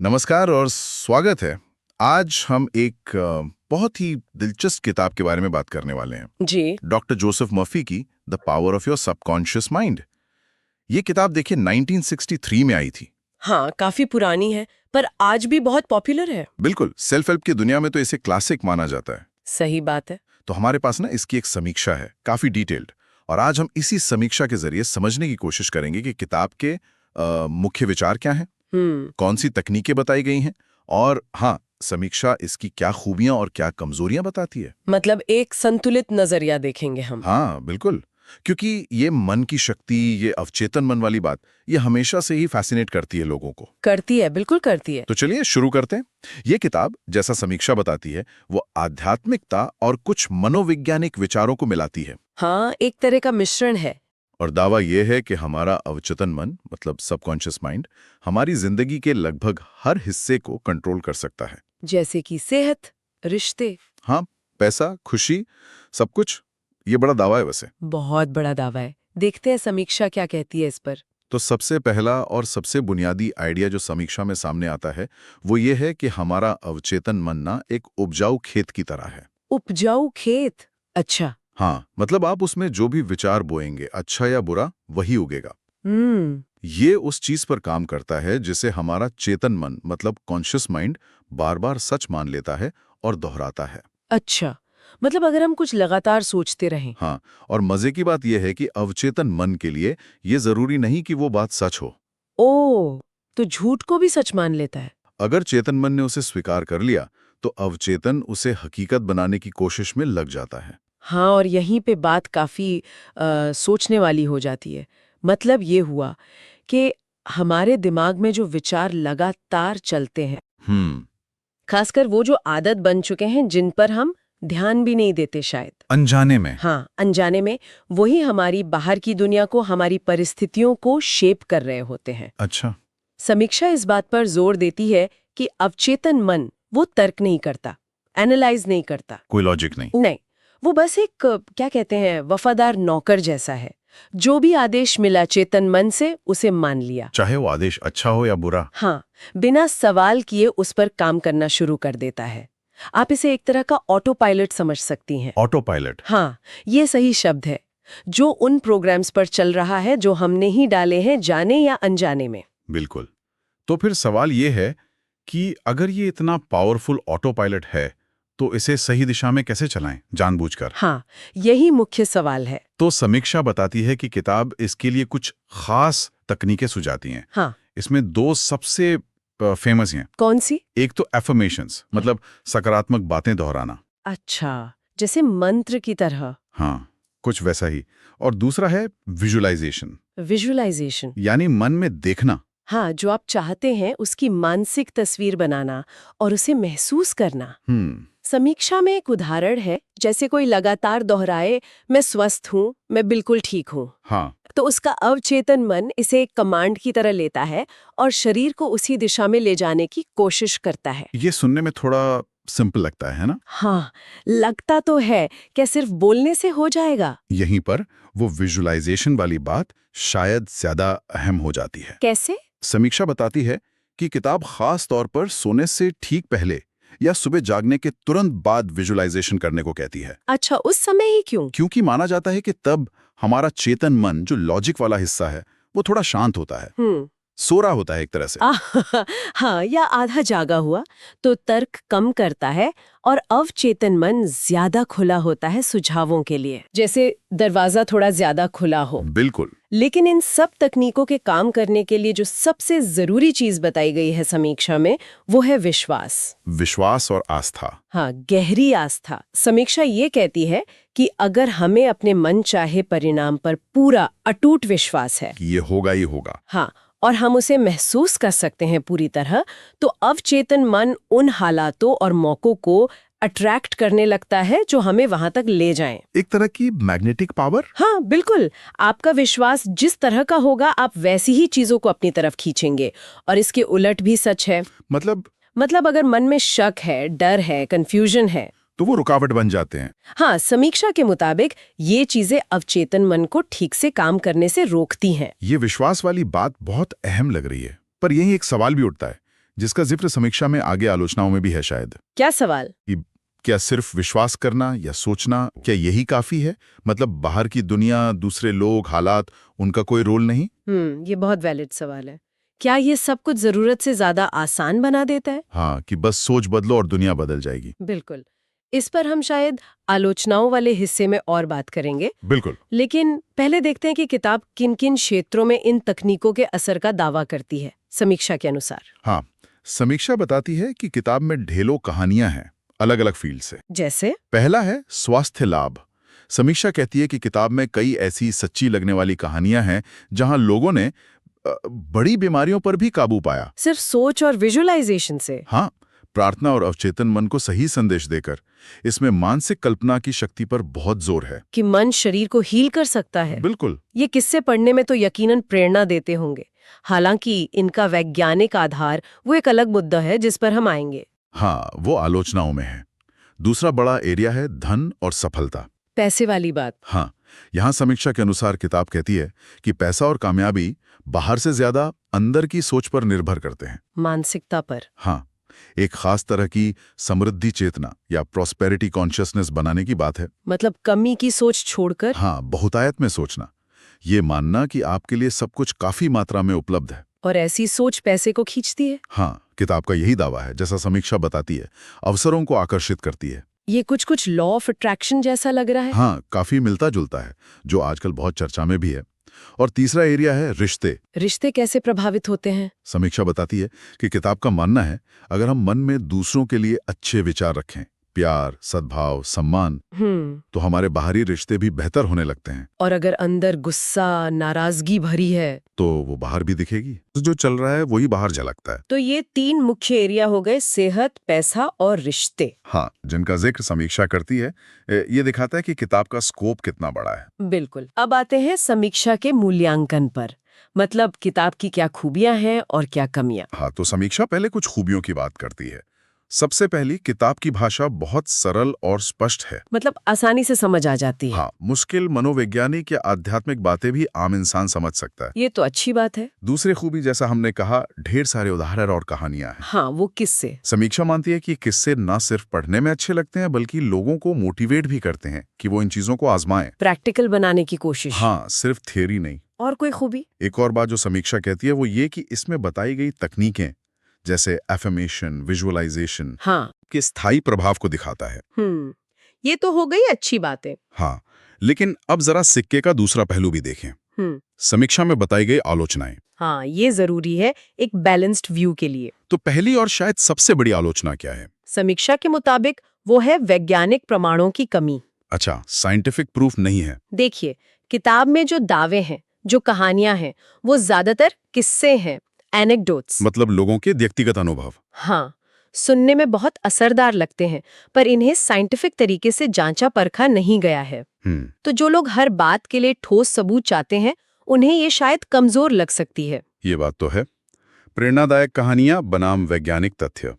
नमस्कार और स्वागत है। आज हम एक बहुत ही दिलचस्प किताब के बारे में बात करने वाले हैं। जी। डॉक्टर जोसेफ मर्फी की the power of your subconscious mind. ये किताब देखिए 1963 में आई थी। हाँ, काफी पुरानी है पर आज भी बहुत पॉपुलर है। बिल्कुल, सेल्फ हेल्प की दुनिया में तो इसे क्लासिक माना जाता है। सही बात है। तो हमारे पास ना इसकी एक समीक्षा है, काफी डिटेल्ड, और आज हम इसी समीक्षा के जरिए समझने की कोशिश करेंगे कि किताब के मुख्य विचार क्या हैं, कौन सी तकनीकें बताई गई हैं, और हाँ, समीक्षा इसकी क्या खूबियां और क्या कमजोरियां बताती है। मतलब एक संतुलित नजरिया देखेंगे हम। हाँ बिल्कुल, क्योंकि ये मन की शक्ति, ये अवचेतन मन वाली बात, ये हमेशा से ही फैसिनेट करती है लोगों को। करती है, बिल्कुल करती है। तो चलिए शुरू करते हैं। ये किताब, जैसा समीक्षा बताती है, वो आध्यात्मिकता और कुछ मनोवैज्ञानिक विचारों को मिलाती है। हाँ, एक तरह का मिश्रण है। और दावा यह है कि हमारा अवचेतन मन, मतलब सबकॉन्शियस माइंड, हमारी जिंदगी के लगभग हर हिस्से को कंट्रोल कर सकता है। जैसे कि सेहत, रिश्ते। हाँ, पैसा, खुशी, सब कुछ। ये बड़ा दावा है वैसे। बहुत बड़ा दावा है। देखते हैं समीक्षा क्या कहती है इस पर। तो सबसे पहला और सबसे बुनियादी आइडिया जो समीक्षा में सामने आता है वो ये है कि हमारा अवचेतन मन ना एक उपजाऊ खेत की तरह है। उपजाऊ खेत? अच्छा। हाँ, मतलब आप उसमें जो भी विचार बोएंगे, अच्छा या बुरा, वही उगेगा। ये उस चीज पर काम करता है जिसे हमारा चेतन मन, मतलब कॉन्शियस माइंड, बार बार सच मान लेता है और दोहराता है। अच्छा, मतलब अगर हम कुछ लगातार सोचते रहें। हाँ, और मजे की बात यह है कि अवचेतन मन के लिए ये जरूरी नहीं कि वो बात सच हो। ओह, तो झूठ को भी सच मान लेता है। अगर चेतन मन ने उसे स्वीकार कर लिया तो अवचेतन उसे हकीकत बनाने की कोशिश में लग जाता है। हाँ, और यहीं पे बात काफी सोचने वाली हो जाती है। मतलब ये हुआ कि हमारे दिमाग में जो विचार लगातार चलते हैं, खासकर वो जो आदत बन चुके हैं जिन पर हम ध्यान भी नहीं देते शायद, अनजाने में। हाँ, अनजाने में, वही हमारी बाहर की दुनिया को, हमारी परिस्थितियों को शेप कर रहे होते हैं। अच्छा। समीक्षा इस बात पर जोर देती है कि अवचेतन मन वो तर्क नहीं करता, एनालाइज नहीं करता, कोई लॉजिक नहीं। नहीं, वो बस एक क्या कहते हैं, वफादार नौकर जैसा है। जो भी आदेश मिला चेतन मन से उसे मान लिया, चाहे वो आदेश अच्छा हो या बुरा। हाँ, बिना सवाल किए उस पर काम करना शुरू कर देता है। आप इसे एक तरह का ऑटो पायलट समझ सकती हैं। Auto pilot? हाँ, ये सही शब्द है, जो उन प्रोग्राम्स पर चल रहा है जो हमने ही डाले हैं, जाने या अनजाने में। बिल्कुल। तो फिर सवाल ये है कि अगर ये इतना पावरफुल ऑटो पायलट है तो इसे सही दिशा में कैसे चलाएं जानबूझकर? हाँ, यही मुख्य सवाल है। तो समीक्षा बताती है कि किताब इसके लिए कुछ खास तकनीकें सुझाती हैं। हाँ। इसमें दो सबसे फेमस हैं। कौन सी? एक तो एफर्मेशंस, मतलब सकारात्मक बातें दोहराना। अच्छा, जैसे मंत्र की तरह। हाँ, कुछ वैसा ही। और दूसरा है विजुअलाइजेशन। विजुअलाइजेशन? यानी मन में देखना। हाँ, जो आप चाहते हैं उसकी मानसिक तस्वीर बनाना और उसे महसूस करना। समीक्षा में एक उदाहरण है, जैसे कोई लगातार दोहराए, मैं स्वस्थ हूँ, मैं बिल्कुल ठीक हूँ। हाँ। तो उसका अवचेतन मन इसे एक कमांड की तरह लेता है और शरीर को उसी दिशा में ले जाने की कोशिश करता है। ये सुनने में थोड़ा सिंपल लगता है ना? हाँ, लगता तो है। क्या सिर्फ बोलने से हो जाएगा? यहीं पर वो विजुअलाइजेशन वाली बात शायद ज्यादा अहम हो जाती है। कैसे? समीक्षा बताती है कि किताब खास तौर पर सोने से ठीक पहले या सुबह जागने के तुरंत बाद विजुअलाइजेशन करने को कहती है। अच्छा, उस समय ही क्यों? क्योंकि माना जाता है कि तब हमारा चेतन मन, जो लॉजिक वाला हिस्सा है, वो थोड़ा शांत होता है, सो रहा होता है एक तरह से। हाँ, या आधा जागा हुआ, तो तर्क कम करता है और अवचेतन मन ज्यादा खुला होता है सुझावों के लिए, जैसे दरवाजा थोड़ा ज्यादा खुला हो। बिल्कुल। लेकिन इन सब तकनीकों के काम करने के लिए जो सबसे जरूरी चीज बताई गई है समीक्षा में, वो है विश्वास। विश्वास और आस्था। हाँ, गहरी आस्था। समीक्षा ये कहती है कि अगर हमें अपने मन चाहे परिणाम पर पूरा अटूट विश्वास है कि ये होगा ही होगा, हाँ, और हम उसे महसूस कर सकते हैं पूरी तरह, तो अवचेतन मन उन हालातों और मौकों को अट्रैक्ट करने लगता है जो हमें वहां तक ले जाएं। एक तरह की मैग्नेटिक पावर। हाँ, बिल्कुल। आपका विश्वास जिस तरह का होगा, आप वैसी ही चीजों को अपनी तरफ खींचेंगे। और इसके उलट भी सच है। मतलब अगर मन में शक है, डर है, कंफ्यूजन है, तो वो रुकावट बन जाते हैं। हाँ, समीक्षा के मुताबिक ये चीजें अवचेतन मन को ठीक से काम करने से रोकती हैं। ये विश्वास वाली बात बहुत अहम लग रही है, पर यही एक सवाल भी उठता है जिसका जिक्र समीक्षा में आगे आलोचनाओं में भी है शायद। क्या सवाल? कि क्या सिर्फ विश्वास करना या सोचना, क्या यही काफी है? मतलब बाहर की दुनिया, दूसरे लोग, हालात, उनका कोई रोल नहीं? ये बहुत वैलिड सवाल है। क्या ये सब कुछ जरूरत से ज्यादा आसान बना देता है? हाँ, कि बस सोच बदलो और दुनिया बदल जाएगी। बिल्कुल। इस पर हम शायद आलोचनाओं वाले हिस्से में और बात करेंगे। बिल्कुल। लेकिन पहले देखते हैं कि किताब किन-किन क्षेत्रों में इन तकनीकों के असर का दावा करती है, समीक्षा के अनुसार। हाँ, समीक्षा बताती है कि किताब में ढेलों कहानियां हैं, अलग अलग फील्ड से। जैसे? पहला है स्वास्थ्य लाभ। समीक्षा कहती है कि किताब में कई ऐसी सच्ची लगने वाली कहानियां हैं जहां लोगों ने बड़ी बीमारियों पर भी काबू पाया। सिर्फ सोच और विजुअलाइजेशन से? हाँ, प्रार्थना और अवचेतन मन को सही संदेश देकर। इसमें मानसिक कल्पना की शक्ति पर बहुत जोर है कि मन शरीर को हील कर सकता है। बिल्कुल। ये किस्से पढ़ने में तो यकीनन प्रेरणा देते होंगे। हालांकि इनका वैज्ञानिक आधार वो एक अलग मुद्दा है जिस पर हम आएंगे। हाँ, वो आलोचनाओं में है। दूसरा बड़ा एरिया है धन और सफलता। पैसे वाली बात। हाँ, यहाँ समीक्षा के अनुसार किताब कहती है कि पैसा और कामयाबी बाहर से ज्यादा अंदर की सोच पर निर्भर करते हैं। मानसिकता पर। हाँ, एक खास तरह की समृद्धि चेतना या प्रॉस्पेरिटी कॉन्शियसनेस बनाने की बात है। मतलब कमी की सोच छोड़कर? हाँ, बहुतायत में सोचना। ये मानना कि आपके लिए सब कुछ काफी मात्रा में उपलब्ध है। और ऐसी सोच पैसे को खींचती है? हाँ, किताब का यही दावा है। जैसा समीक्षा बताती है, अवसरों को आकर्षित करती है। ये कुछ लॉ ऑफ अट्रैक्शन जैसा लग रहा है। हाँ, काफी मिलता जुलता है, जो आजकल बहुत चर्चा में भी है। और तीसरा एरिया है रिश्ते। रिश्ते कैसे प्रभावित होते हैं? समीक्षा बताती है कि किताब का मानना है, अगर हम मन में दूसरों के लिए अच्छे विचार रखें, प्यार, सद्भाव, सम्मान, तो हमारे बाहरी रिश्ते भी बेहतर होने लगते हैं। और अगर अंदर गुस्सा, नाराजगी भरी है, तो वो बाहर भी दिखेगी। जो चल रहा है वही बाहर झलकता है। तो ये 3 मुख्य एरिया हो गए, सेहत, पैसा और रिश्ते। हाँ, जिनका जिक्र समीक्षा करती है। ये दिखाता है कि किताब का स्कोप कितना बड़ा है। बिल्कुल। अब आते हैं समीक्षा के मूल्यांकन पर। मतलब किताब की क्या खूबियां हैं और क्या कमियां। हाँ, तो समीक्षा पहले कुछ खूबियों की बात करती है। सबसे पहली, किताब की भाषा बहुत सरल और स्पष्ट है। मतलब आसानी से समझ आ जाती है। हाँ, मुश्किल मनोवैज्ञानिक या आध्यात्मिक बातें भी आम इंसान समझ सकता है। ये तो अच्छी बात है। दूसरी खूबी, जैसा हमने कहा, ढेर सारे उदाहरण और कहानियां हैं। हाँ, वो किससे? समीक्षा मानती है कि किस्से न सिर्फ पढ़ने में अच्छे लगते हैं, बल्कि लोगों को मोटिवेट भी करते हैं कि वो इन चीजों को आजमाएं। प्रैक्टिकल बनाने की कोशिश। हाँ, सिर्फ थियरी नहीं। और कोई खूबी? एक और बात जो समीक्षा कहती है वो ये कि इसमें बताई गई तकनीकें, जैसे एफर्मेशन, विजुअलाइजेशन, हाँ, के स्थायी प्रभाव को दिखाता है। ये तो हो गई अच्छी बातें। हाँ, लेकिन अब जरा सिक्के का दूसरा पहलू भी देखें। समीक्षा में बताई गई आलोचनाएं। हाँ, ये जरूरी है एक बैलेंस्ड व्यू के लिए। तो पहली और शायद सबसे बड़ी आलोचना क्या है? समीक्षा के मुताबिक वो है वैज्ञानिक प्रमाणों की कमी। अच्छा, साइंटिफिक प्रूफ नहीं है। देखिए, किताब में जो दावे हैं, जो कहानियां हैं, वो ज्यादातर किस्से हैं, एनेक्डोट्स। मतलब लोगों के व्यक्तिगत अनुभव। हाँ, सुनने में बहुत असरदार लगते हैं, पर इन्हें साइंटिफिक तरीके से जांचा परखा नहीं गया है। तो जो लोग हर बात के लिए ठोस सबूत चाहते हैं, उन्हें ये शायद कमजोर लग सकती है। ये बात तो है। प्रेरणादायक कहानियां बनाम वैज्ञानिक तथ्य।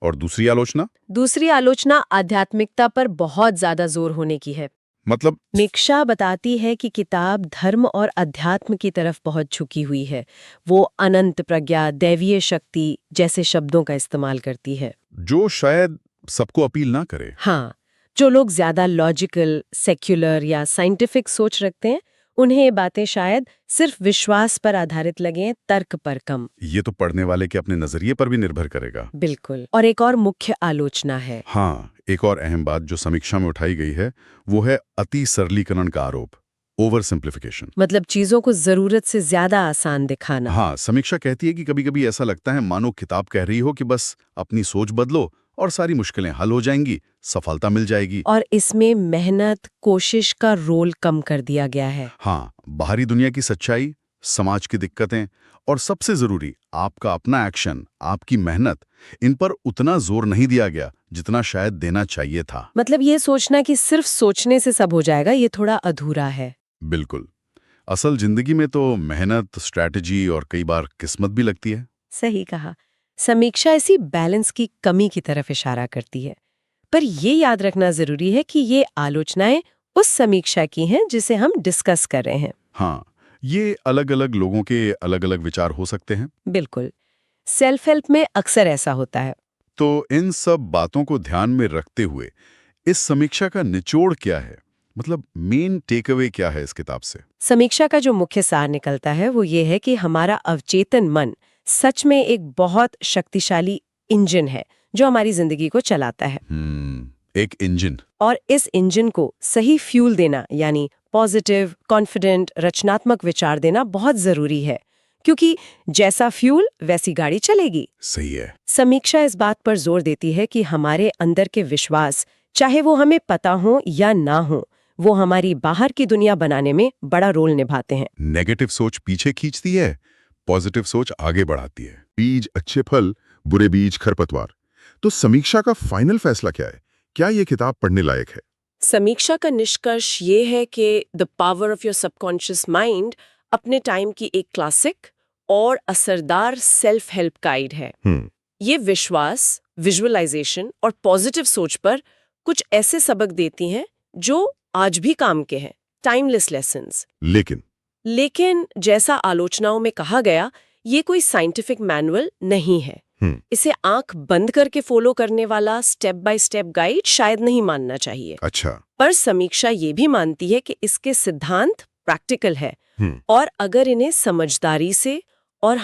और दूसरी आलोचना? दूसरी आलोचना आध्यात्मिकता पर बहुत ज्यादा जोर होने की है। मतलब समीक्षा बताती है कि किताब धर्म और अध्यात्म की तरफ बहुत झुकी हुई है। वो अनंत प्रज्ञा, दैवीय शक्ति जैसे शब्दों का इस्तेमाल करती है, जो शायद सबको अपील ना करे। हाँ, जो लोग ज्यादा लॉजिकल, सेक्युलर या साइंटिफिक सोच रखते हैं, उन्हें ये बातें शायद सिर्फ विश्वास पर आधारित लगें, तर्क पर कम। ये तो पढ़ने वाले के अपने नजरिए पर भी निर्भर करेगा। बिल्कुल। और एक और मुख्य आलोचना है। हाँ, एक और अहम बात जो समीक्षा में उठाई गई है वो है अति सरलीकरण का आरोप, ओवर सिंप्लीफिकेशन। मतलब चीजों को जरूरत से ज्यादा आसान दिखाना। हाँ, समीक्षा कहती है कि कभी-कभी ऐसा लगता है मानो किताब कह रही हो कि बस अपनी सोच बदलो और सारी मुश्किलें हल हो जाएंगी, सफलता मिल जाएगी। और इसमें मेहनत, कोशिश का रोल कम कर दिया गया है। हाँ, बाहरी दुनिया की सच्चाई, समाज की दिक्कतें और सबसे जरूरी आपका अपना एक्शन, आपकी मेहनत, इन पर उतना जोर नहीं दिया गया जितना शायद देना चाहिए था। मतलब ये सोचना कि सिर्फ सोचने से सब हो जाएगा, ये थोड़ा अधूरा है। बिल्कुल। असल जिंदगी में तो मेहनत, स्ट्रैटेजी और कई बार किस्मत भी लगती है। सही कहा। समीक्षा ऐसी बैलेंस की कमी की तरफ इशारा करती है। पर ये याद रखना जरूरी है कि ये आलोचनाएं उस समीक्षा की हैं जिसे हम डिस्कस कर रहे हैं। हाँ, ये अलग-अलग लोगों के अलग-अलग विचार हो सकते हैं। बिल्कुल। सेल्फ हेल्प में अक्सर ऐसा होता है। तो इन सब बातों को ध्यान में रखते हुए इस समीक्षा का निचोड़ क्या है? मतलब मेन टेकअवे क्या है इस किताब से? समीक्षा का जो मुख्य सार निकलता है वो ये है कि हमारा अवचेतन मन सच में एक बहुत शक्तिशाली इंजन है जो हमारी जिंदगी को चलाता है। एक इंजन। और इस इंजन को सही फ्यूल देना यानी पॉजिटिव, कॉन्फिडेंट, रचनात्मक विचार देना बहुत जरूरी है, क्योंकि जैसा फ्यूल वैसी गाड़ी चलेगी। सही है। समीक्षा इस बात पर जोर देती है कि हमारे अंदर के विश्वास, चाहे वो हमें पता हो या ना हो, वो हमारी बाहर की दुनिया बनाने में बड़ा रोल निभाते हैं। नेगेटिव सोच पीछे खींचती है, पॉजिटिव सोच आगे बढ़ाती है। बीज अच्छे फल, बुरे बीज खरपतवार। तो समीक्षा का फाइनल फैसला क्या है? क्या ये किताब पढ़ने लायक है? समीक्षा का निष्कर्ष ये है कि the power of your subconscious mind अपने टाइम की एक क्लासिक और असरदार सेल्फ हेल्प गाइड है। ये विश्वास, विजुअलाइजेशन और पॉजिटिव सोच पर कुछ ऐसे सबक देती हैं जो आज भी काम के हैं, टाइमलेस लेसन्स। लेकिन जैसा आलोचनाओं में कहा गया, ये कोई साइंटिफिक मैनुअल नहीं है। इसे आंख बंद करके फॉलो करने वाला स्टेप बाय स्टेप गाइड शायद नहीं मानना चाहिए। अच्छा। पर समीक्षा ये भी मानती है कि इसके सिद्धांत प्रैक्टिकल है और अगर इन्हें समझदारी से और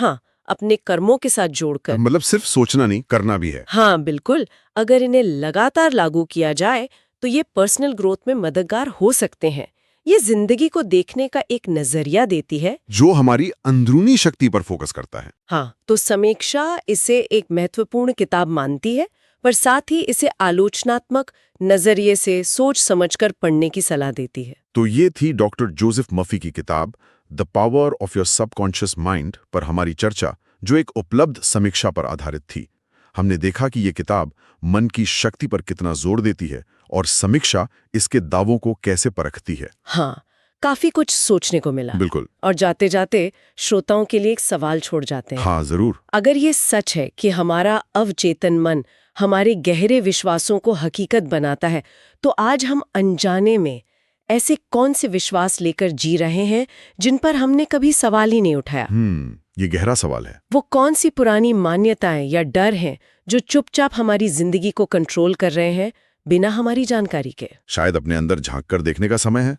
अपने कर्मों के साथ जोड़कर, मतलब सिर्फ सोचना नहीं, करना भी है। हाँ बिल्कुल, अगर इन्हें लगातार लागू किया जाए तो ये पर्सनल ग्रोथ में मददगार हो सकते हैं। ये जिंदगी को देखने का एक नजरिया देती है जो हमारी अंदरूनी शक्ति पर फोकस करता है। हाँ, तो समीक्षा इसे एक महत्वपूर्ण किताब मानती है, पर साथ ही इसे आलोचनात्मक नजरिए से सोच समझकर पढ़ने की सलाह देती है। तो ये थी डॉक्टर जोसेफ मफी की किताब the power of your subconscious mind पर हमारी चर्चा, जो एक उपलब्ध समीक्षा पर आधारित थी। हमने देखा कि ये किताब मन की शक्ति पर कितना जोर देती है और समीक्षा इसके दावों को कैसे परखती है। हाँ, काफी कुछ सोचने को मिला। बिल्कुल। और जाते जाते श्रोताओं के लिए एक सवाल छोड़ जाते हैं। हाँ जरूर। अगर ये सच है कि हमारा अवचेतन मन हमारे गहरे विश्वासों को हकीकत बनाता है, तो आज हम अनजाने में ऐसे कौन से विश्वास लेकर जी रहे हैं जिन पर हमने कभी सवाल ही नहीं उठाया? ये गहरा सवाल है। वो कौन सी पुरानी मान्यताएं या डर हैं जो चुपचाप हमारी जिंदगी को कंट्रोल कर रहे हैं बिना हमारी जानकारी के? शायद अपने अंदर झांक कर देखने का समय है।